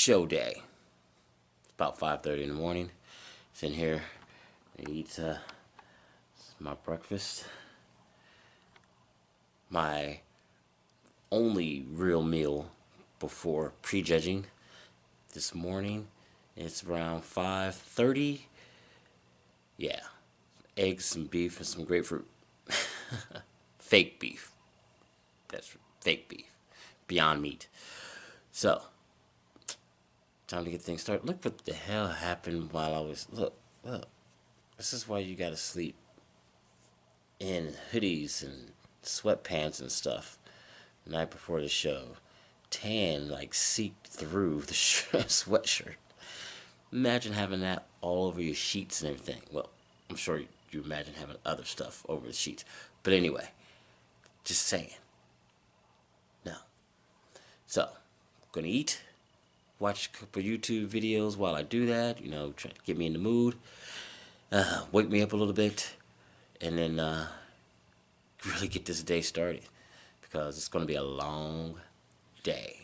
show day. It's about 5:30 in the morning. Sitting here, I eat my breakfast. My only real meal before prejudging this morning. It's around 5:30. Yeah, eggs, some beef, and some grapefruit. Fake beef. That's fake beef. Beyond Meat. So, time to get things started. Look what the hell happened while I was... Look. This is why you gotta sleep in hoodies and sweatpants and stuff the night before the show. Tan, like, seeped through the sweatshirt. Imagine having that all over your sheets and everything. Well, I'm sure you imagine having other stuff over the sheets. But anyway, just saying. No. So, gonna eat, watch a couple YouTube videos while I do that, you know, try to get me in the mood, wake me up a little bit, and then really get this day started, because it's gonna be a long day.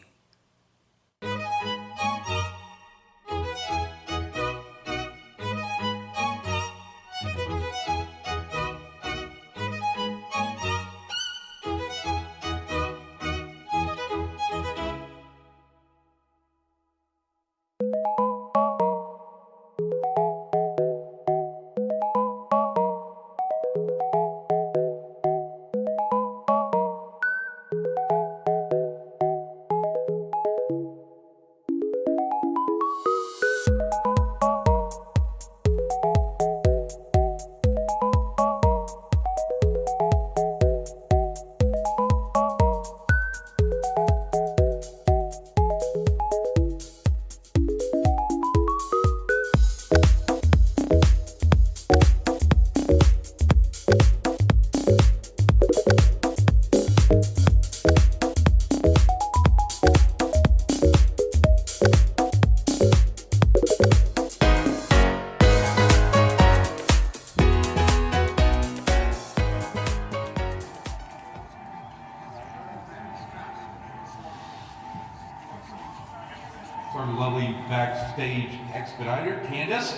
Our lovely backstage expediter, Candace.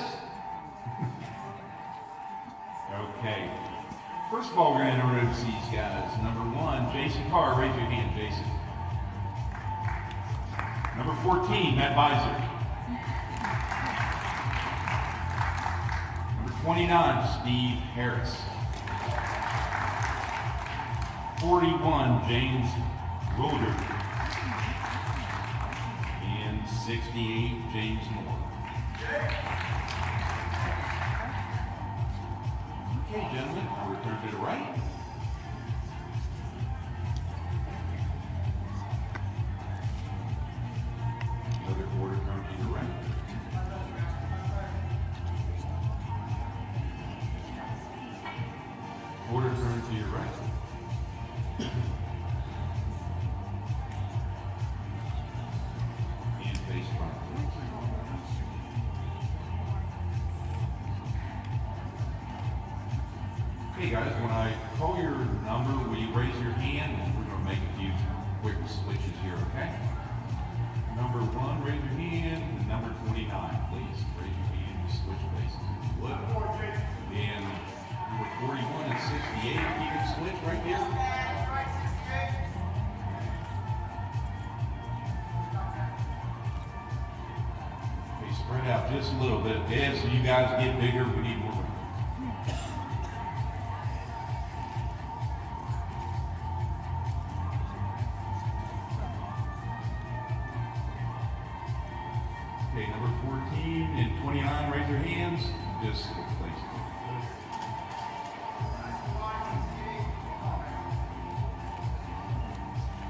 Okay. First of all, we're going to introduce these guys. Number 1, Jason Carr. Raise your hand, Jason. Number 14, Matt Beiser. Number 29, Steve Harris. 41, James Roeder. 68, James Moore. Okay, gentlemen, we'll return to the right. Another quarter turn to the right. Quarter turn to your right. Hey guys, when I call your number, will you raise your hand, and we're going to make a few quick switches here, okay? Number 1, raise your hand, and number 29, please. Raise your hand and switch places if you would. And number 41 and 68, you can switch right here. Okay, spread out just a little bit. As you guys get bigger, we need more room. Okay, number 14 and 29, raise your hands. Just place it.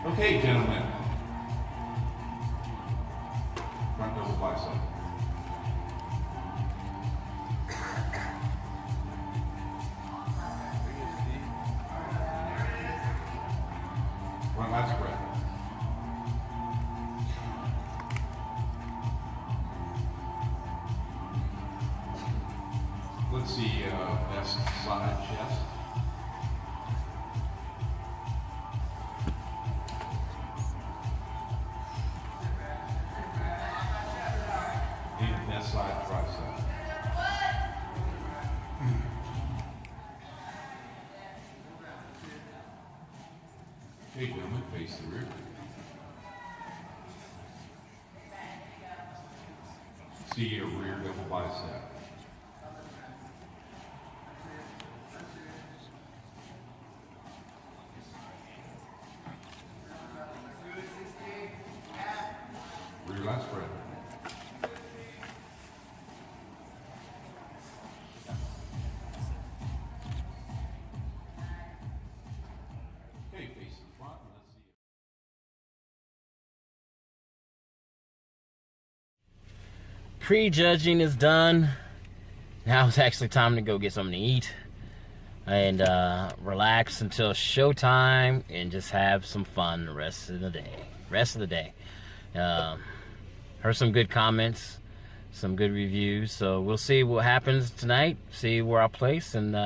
Okay, gentlemen. Front double bicep. Front lat spread. Let's see, best side chest. Face the rear. See your rear double bicep. Rear lat spread. Okay, face the front and let's see. Prejudging is done. Now it's actually time to go get something to eat and relax until showtime and just have some fun the rest of the day. Heard some good comments, some good reviews, so we'll see what happens tonight, see where I place, and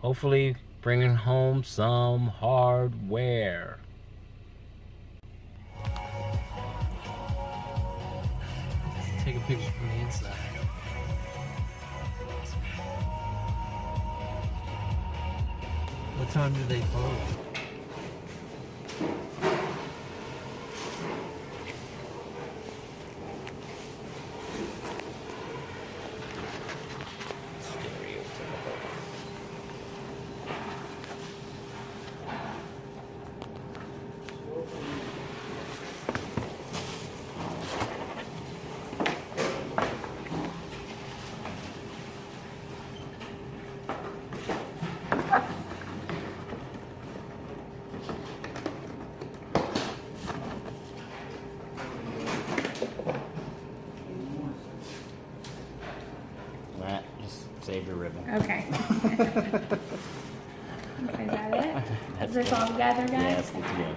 hopefully bringing home some hardware. Take a picture from the inside. What time do they close? Matt, just save your ribbon. Okay. Okay, is that it? Is this all together, guys? Yeah, let's get together.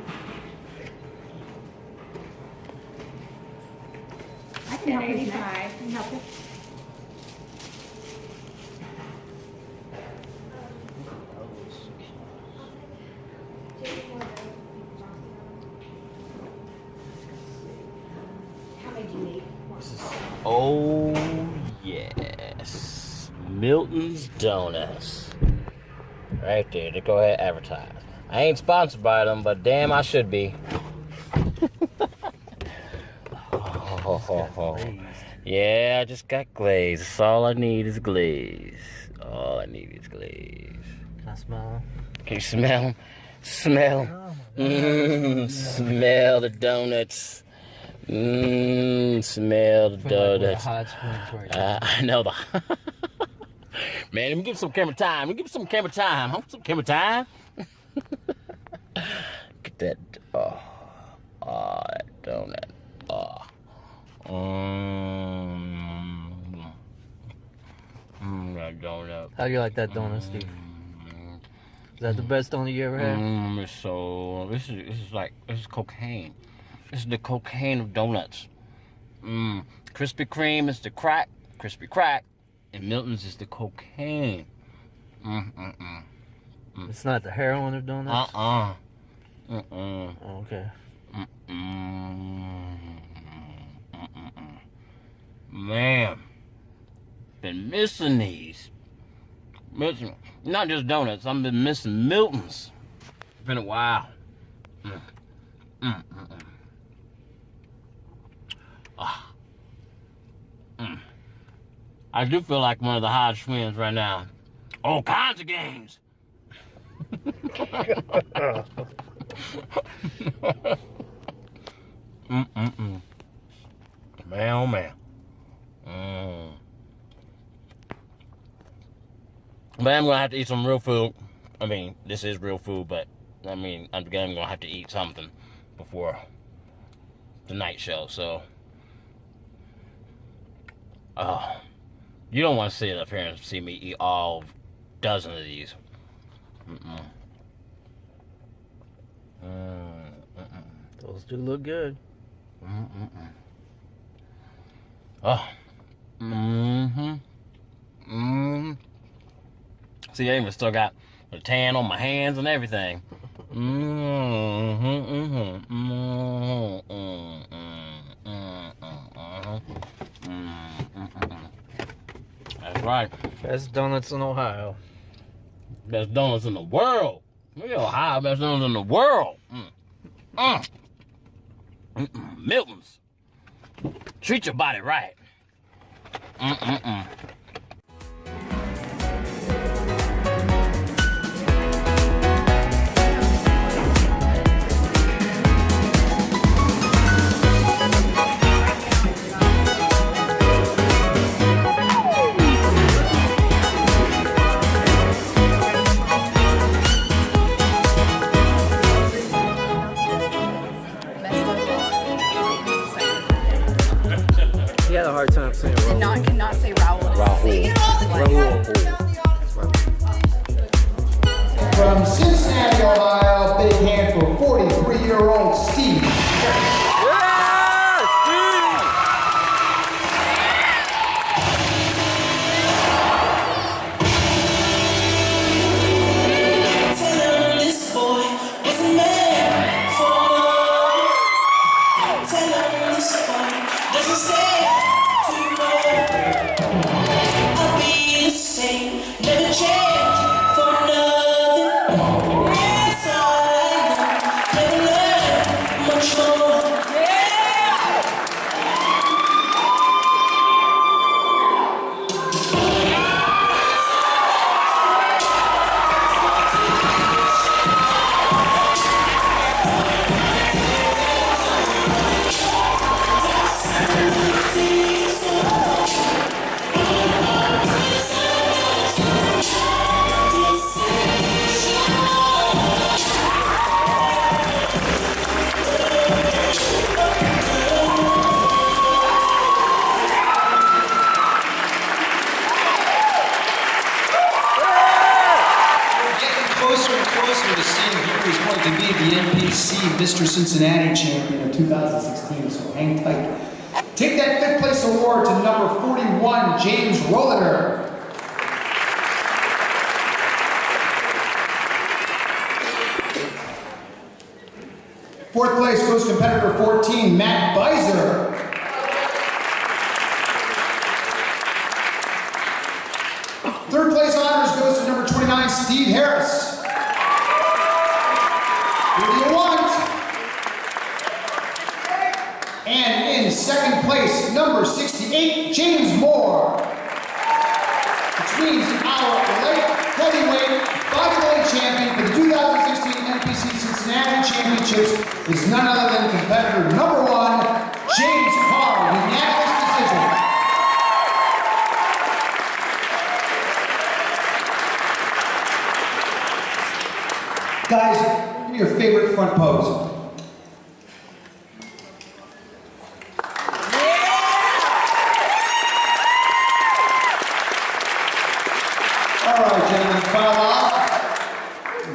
I can help you. I can help you. How many do you need? Oh, yes. Milton's Donuts. Right there. To go ahead and advertise. I ain't sponsored by them, but damn, I should be. Yeah, I just got glaze. That's all I need is glaze. All I need is glaze. Can I smell? Can you smell 'em? Smell. Smell the donuts. Smell the donuts. Hot springs right now. I know the. Man, let me give some camera time. Let me give some camera time. I want some camera time. Get that. Oh, that donut. That donut. How do you like that donut, Steve? Is that the best donut you ever had? It's so. This is cocaine. This is the cocaine of donuts. Krispy Kreme is the crack, Krispy Crack, and Milton's is the cocaine. It's not the heroin of donuts? Oh, okay. Man, been missing these. Not just donuts, I've been missing Milton's. It's been a while. I do feel like one of the Hodge twins right now. All kinds of games. Man, oh man. But I'm gonna have to eat some real food. I mean, this is real food, but I mean, I'm gonna have to eat something before the night show. So, you don't want to sit up here and see me eat all dozen of these. Those do look good. See, I even still got the tan on my hands and everything. That's right. Best donuts in Ohio. Best donuts in the world. We Ohio, best donuts in the world. Milton's. Treat your body right. He had a hard time saying Raul. Cannot say Raul. From Cincinnati, Ohio, big hand for 43-year-old Steve. Mr. Cincinnati champion of 2016, so hang tight. Take that 5th place award to number 41, James Rolliter. Fourth place goes competitor 14, Matt Beiser. Third place honors goes to number 29, Steve Harris. Who do you want? And in second place, number 68, James Moore. Which means our light heavyweight bodybuilding champion for the 2016 NPC Cincinnati Championships is none other than competitor number 1, James Carr, unanimous decision. Guys, give me your favorite front pose. All right, gentlemen, file off.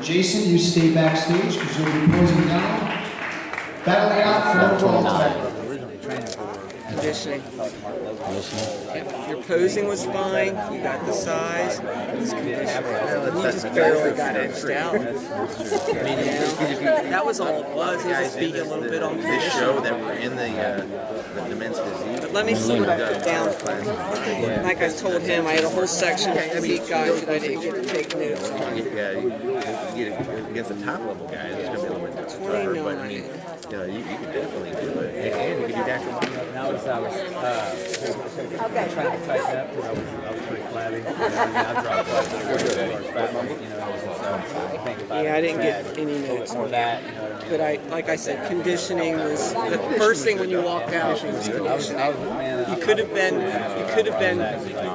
Jason, you stay backstage because you'll be posing down. Battling out for overall title. Conditioning. Yep. Your posing was fine. You got the size. It's conditioning. You just barely got edged out. That was all it was. It was just beat a little bit on conditioning. This show that we're in the men's physique. But let me see what I put down for you. Like I told him, I had a whole section of physique guys that I didn't get to take notes on. Yeah, you get against the top level guys. It's gonna be a little bit tougher, but I mean, you know, you can definitely do it, and you can do that. Notice I was trying to tighten up because I was pretty flabby. I dropped Yeah, I didn't get any notes on that. But like I said, conditioning was the first thing when you walked out was conditioning. You could have been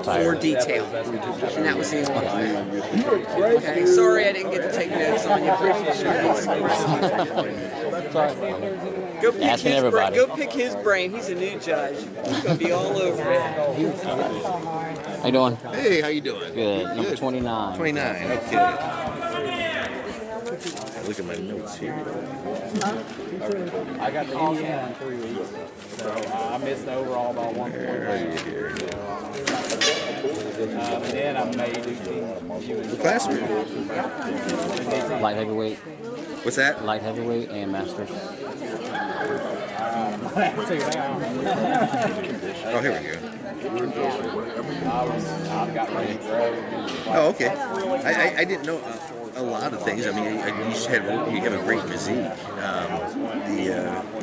more detailed, and that was the only thing. Okay, sorry I didn't get to take notes on you. Go pick his brain. He's a new judge. He's gonna be all over it. How you doing? Hey, how you doing? Good. Number 29. 29. Okay. Look at my notes here. I got the Indiana in 3 weeks, so I missed the overall by 1 point. And then I made The class room. Light heavyweight. What's that? Light heavyweight and masters. Oh, here we go. I've got ready to grow. Oh, okay. I didn't know. a lot of things. I mean, you have a great physique.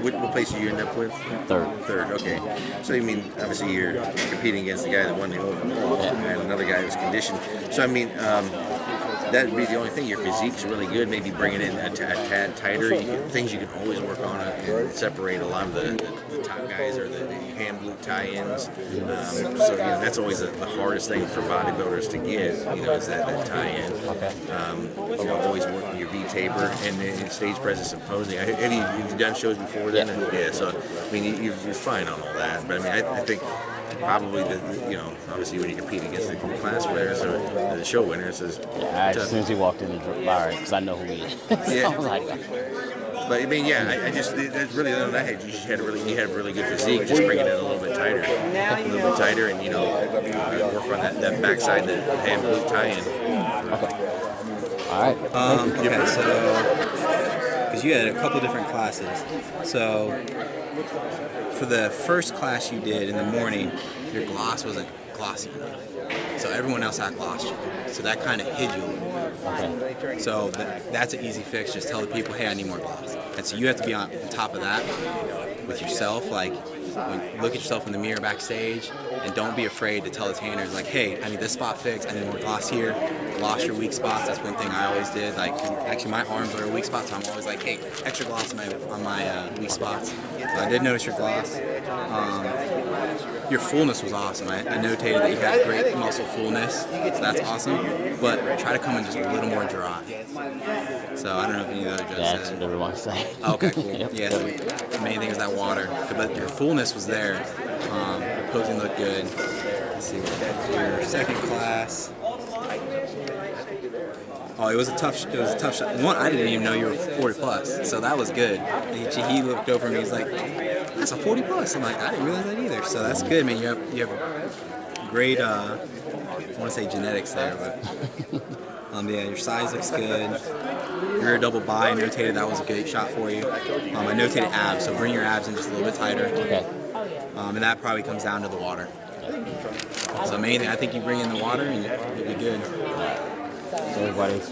What place did you end up with? Third. Okay. So I mean, obviously you're competing against the guy that won the overall, and another guy who's conditioned. So I mean, that would be the only thing. Your physique's really good. Maybe bringing it a tad tighter. Things you can always work on and separate a lot of the top guys or the hand glute tie-ins. So that's always the hardest thing for bodybuilders to get. Is that tie-in. Okay. Always working your V-taper and then stage presence and posing. Have you done shows before then? Yeah. So I mean, you're fine on all that. But I mean, I think. Probably obviously when you compete against the class winners or the show winners is as soon as he walked in the bar, because I know who he is. Yeah. But I mean, that's really that. You had really good physique. Just bringing it a little bit tighter, and work on that backside, the hand glute tie-in. Okay. All right. Okay, so because you had a couple different classes, so. For the first class you did in the morning, your gloss wasn't glossy enough. So everyone else had gloss. So that kind of hid you a little bit. Okay. So that's an easy fix. Just tell the people, hey, I need more gloss. And so you have to be on top of that with yourself. Like, look at yourself in the mirror backstage and don't be afraid to tell the trainers, like, hey, I need this spot fixed. I need more gloss here. Gloss your weak spots. That's one thing I always did. Like, actually, my arms are a weak spot, so I'm always like, hey, extra gloss on my weak spots. So I did notice your gloss. Your fullness was awesome. I notated that you had great muscle fullness, so that's awesome. But try to come in just a little more dry. So I don't know if any of the other judges That's what everyone's saying. Okay, cool. Yeah, so the main thing is that water. But your fullness was there. Your posing looked good. Let's see, your second class. Oh, it was a tough shot. One, I didn't even know you were 40 plus, so that was good. He looked over and he's like, "That's a 40 plus." I'm like, I didn't realize that either. So that's good, man. You have great. I want to say genetics there, but yeah, your size looks good. Rear double bi, I notated that was a good shot for you. I notated abs, so bring your abs in just a little bit tighter. Okay. And that probably comes down to the water. So main thing, I think you bring in the water and you'll be good. So everybody's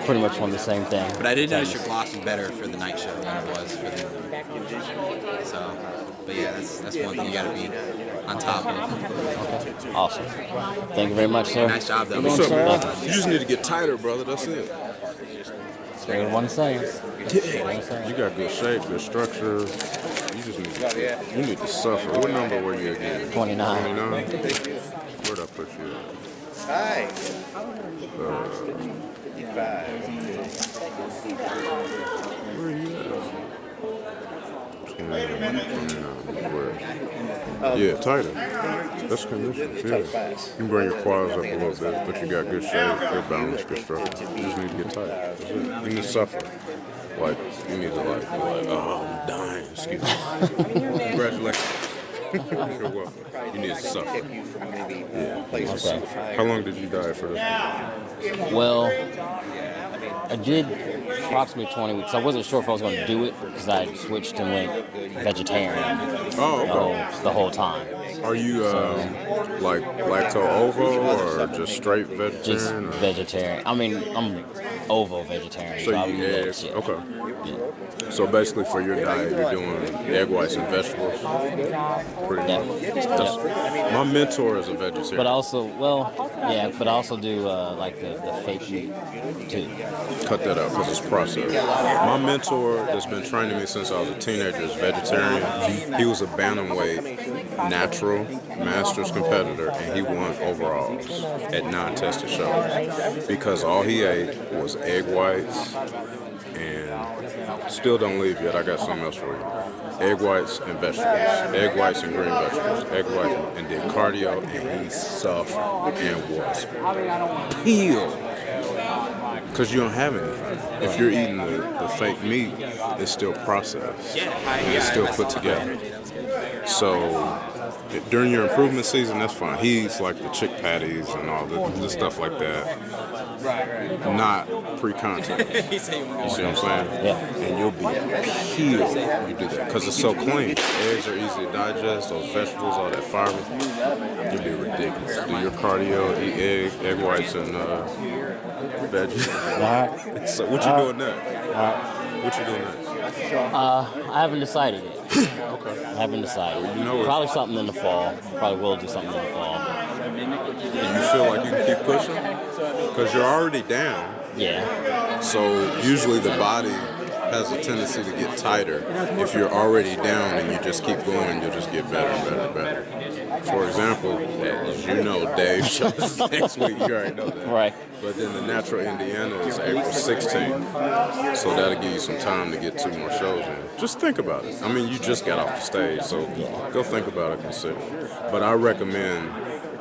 pretty much on the same thing. But I did notice your gloss was better for the night show than it was for the. So, but yeah, that's one thing you got to be on top of. Okay. Awesome. Thank you very much, sir. Nice job, though. What's up, man? You just need to get tighter, brother. That's it. That's what everyone's saying. You got good shape, good structure. You just need to suffer. What number were you again? 29. 29? Where'd I put you at? Hi. Where are you at? Where? Yeah, tighter. That's conditions, yeah. You can bring your quads up a little bit, but you got good shape, good balance, good structure. You just need to get tight. That's it. You need to suffer. Like, you need to be like, oh, I'm dying. Excuse me. Congratulations. You're welcome. You need to suffer. Yeah. Okay. How long did you diet for this? Well, I did approximately 20 weeks. I wasn't sure if I was going to do it because I switched and went vegetarian the whole time. Are you like lacto-ovo or just straight vegetarian? Just vegetarian. I mean, I'm ovo vegetarian. So you eat eggs? Okay. Yeah. So basically for your diet, you're doing egg whites and vegetables? Pretty much. My mentor is a vegetarian. But also, but I also do like the fake meat too. Cut that out because it's processed. My mentor that's been training me since I was a teenager is vegetarian. He was a bantamweight natural masters competitor and he won overalls at non-tested shows because all he ate was egg whites and still don't leave yet. I got something else for you. Egg whites and vegetables. Egg whites and green vegetables. Egg whites and did cardio and he suffered and was peeled. Because you don't have anything. If you're eating the fake meat, it's still processed. It's still put together. So during your improvement season, that's fine. He's like the chick patties and all the stuff like that. Not pre-contact. You see what I'm saying? Yeah. And you'll be peeled when you do that because it's so clean. Eggs are easy to digest. Those vegetables, all that fiber, you'll be ridiculous. Do your cardio, eat egg whites, and veggies. All right. So what you doing next? All right. What you doing next? I haven't decided yet. Okay. I haven't decided. Well, you know probably something in the fall. Probably will do something in the fall. Do you feel like you can keep pushing? Because you're already down. Yeah. So usually the body has a tendency to get tighter. If you're already down and you just keep going, you'll just get better and better and better. For example, as you know, Dave shows next week. You already know that. Right. But then the Natural Indiana is April 16th. So that'll give you some time to get 2 more shows in. Just think about it. I mean, you just got off the stage, so go think about it, consider it. But I recommend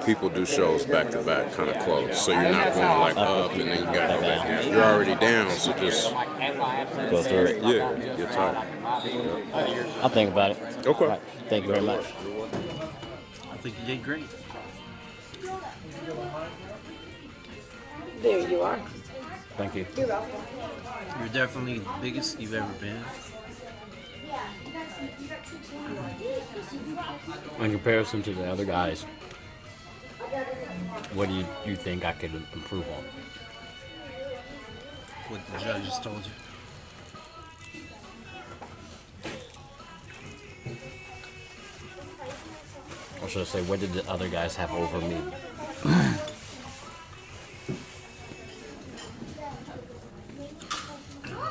people do shows back to back, kind of close, so you're not going like up and then you got to go back down. You're already down, so just go through it. Yeah, you're tired. I'll think about it. Okay. Right. Thank you very much. I think you did great. There you are. Thank you. You're welcome. You're definitely the biggest you've ever been. In comparison to the other guys, what do you think I could improve on? What the judges told you. Or should I say, what did the other guys have over me?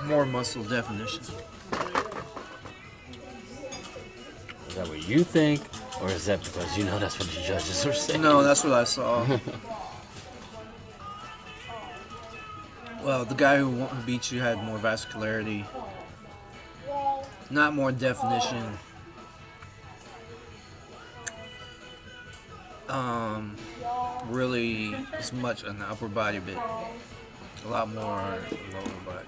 More muscle definition. Is that what you think? Or is that because you know that's what the judges are saying? No, that's what I saw. Well, the guy who beat you had more vascularity. Not more definition. Really as much on the upper body bit. A lot more lower body.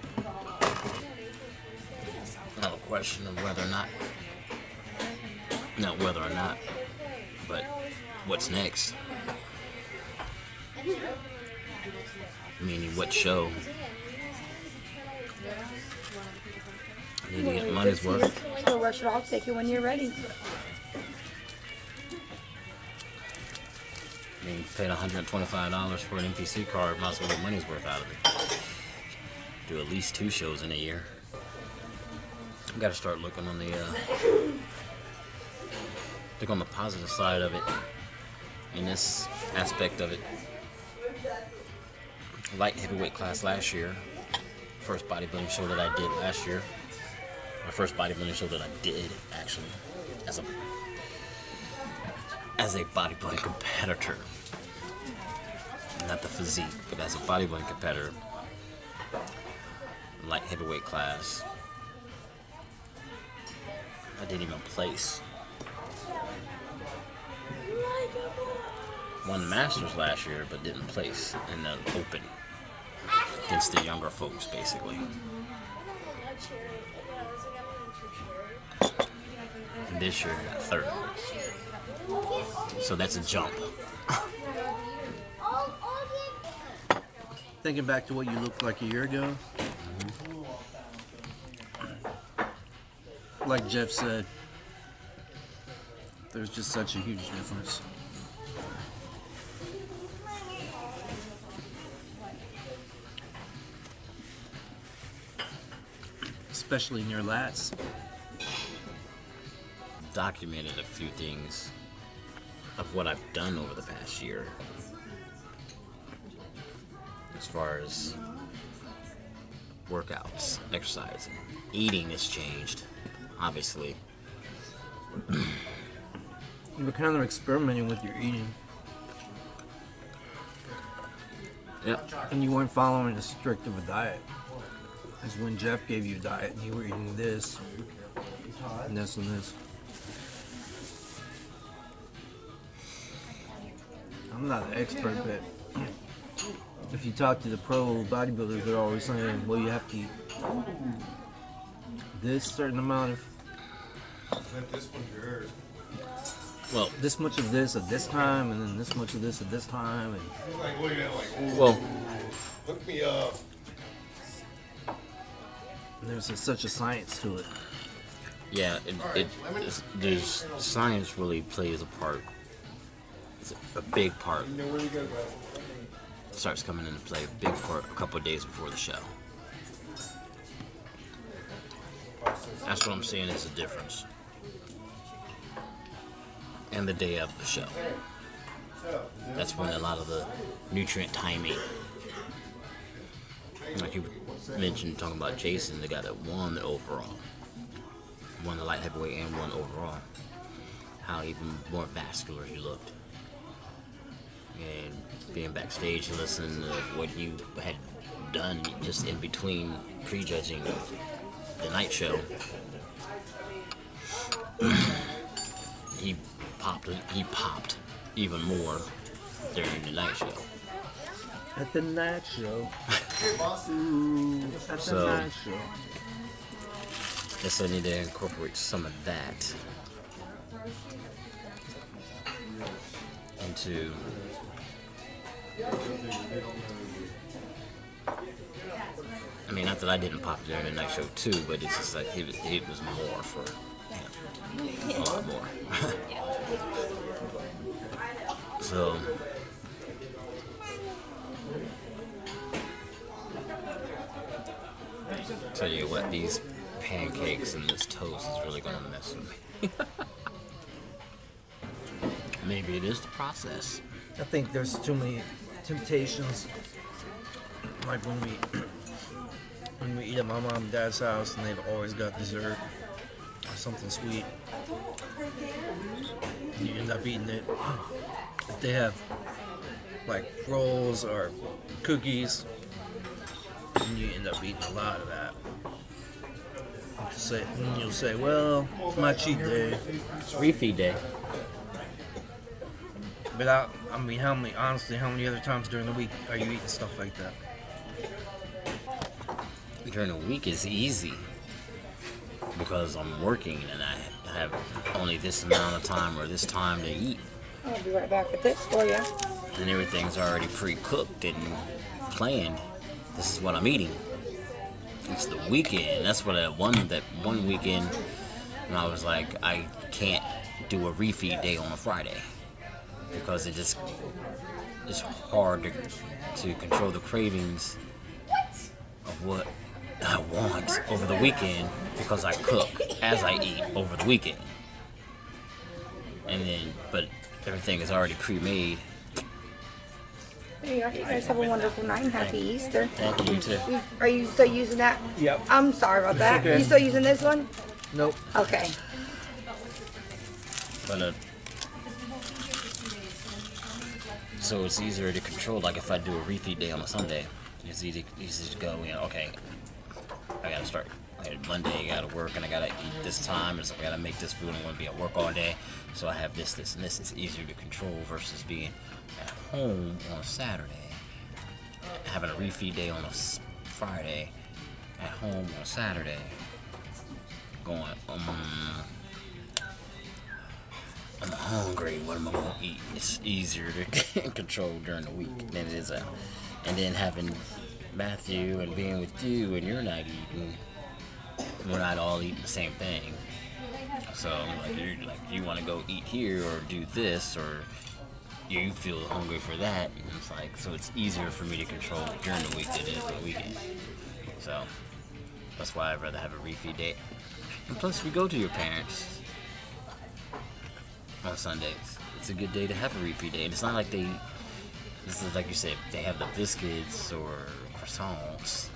Not a question of whether or not. Not whether or not, but what's next? Meaning what show? I need to get money's worth. So where should I take you when you're ready? I mean, paid $125 for an NPC card, might as well get money's worth out of it. Do at least 2 shows in a year. Got to start looking on the positive side of it. In this aspect of it, light heavyweight class last year, first bodybuilding show that I did last year. My first bodybuilding show that I did actually as a bodybuilding competitor. Not the physique, but as a bodybuilding competitor. Light heavyweight class. I didn't even place. Won Masters last year, but didn't place in the Open against the younger folks, basically. And this year, I got 3rd. So that's a jump. Thinking back to what you looked like a year ago, like Jeff said, there's just such a huge difference. Especially in your lats. Documented a few things of what I've done over the past year. As far as workouts, exercising, eating has changed, obviously. You were kind of experimenting with your eating. Yep. And you weren't following as strict of a diet as when Jeff gave you a diet and you were eating this and this and this. I'm not an expert, but if you talk to the pro bodybuilders, they're always saying, well, you have to eat this certain amount of Well, this much of this at this time, and then this much of this at this time, and well, Look me up. there's such a science to it. yeah, there's science really plays a part. It's a big part. Starts coming into play a big part a couple of days before the show. That's what I'm saying is the difference. And the day of the show. That's when a lot of the nutrient timing, like you mentioned, talking about Jason, the guy that won overall, won the light heavyweight and won overall. How even more vascular he looked. And being backstage and listening to what he had done just in between prejudging the night show, he popped even more during the night show. At the night show. At the So, night show. Guess I need to incorporate some of that into I mean, not that I didn't pop during the night show too, but it's just like it was more for him. A lot more. So tell you what, these pancakes and this toast is really gonna mess with me. Maybe it is the process. I think there's too many temptations. Like when we eat at my mom and dad's house, and they've always got dessert or something sweet. And you end up eating it. If they have like rolls or cookies, and you end up eating a lot of that. And you'll say, well, it's my cheat day. It's refeed day. But I mean, how many other times during the week are you eating stuff like that? During the week is easy because I'm working and I have only this amount of time or this time to eat. I'll be right back with this for you. And everything's already pre-cooked and planned. This is what I'm eating. It's the weekend. That's what that one weekend when I was like, I can't do a refeed day on a Friday because it's hard to control the cravings of what I want over the weekend because I cook as I eat over the weekend. And then, but everything is already pre-made. There you go. You guys have a wonderful night and happy Easter. Thank you, you too. Are you still using that? Yep. I'm sorry about that. okay. You still using this one? Nope. Okay. But so it's easier to control. Like if I do a refeed day on a Sunday, it's easy to go. Okay, I gotta start. Monday, I gotta work and I gotta eat this time, and so I gotta make this food. I'm gonna be at work all day, so I have this, and this. It's easier to control versus being at home on a Saturday, having a refeed day on a Friday, at home on a Saturday, going, I'm hungry, what am I gonna eat? It's easier to control during the week than it is out. And then having Matthew and being with you and you're not eating, we're not all eating the same thing. So you want to go eat here or do this, or you feel hungry for that. And it's like, so it's easier for me to control during the week than it is on the weekend. So that's why I'd rather have a refeed day. And plus, we go to your parents on Sundays. It's a good day to have a refeed day. And it's not like this is like you said, they have the biscuits or croissants,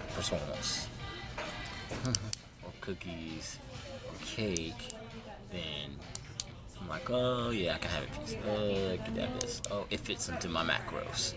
or cookies, or cake. Then I'm like, oh yeah, I can have a piece. I can have this. Oh, it fits into my macros.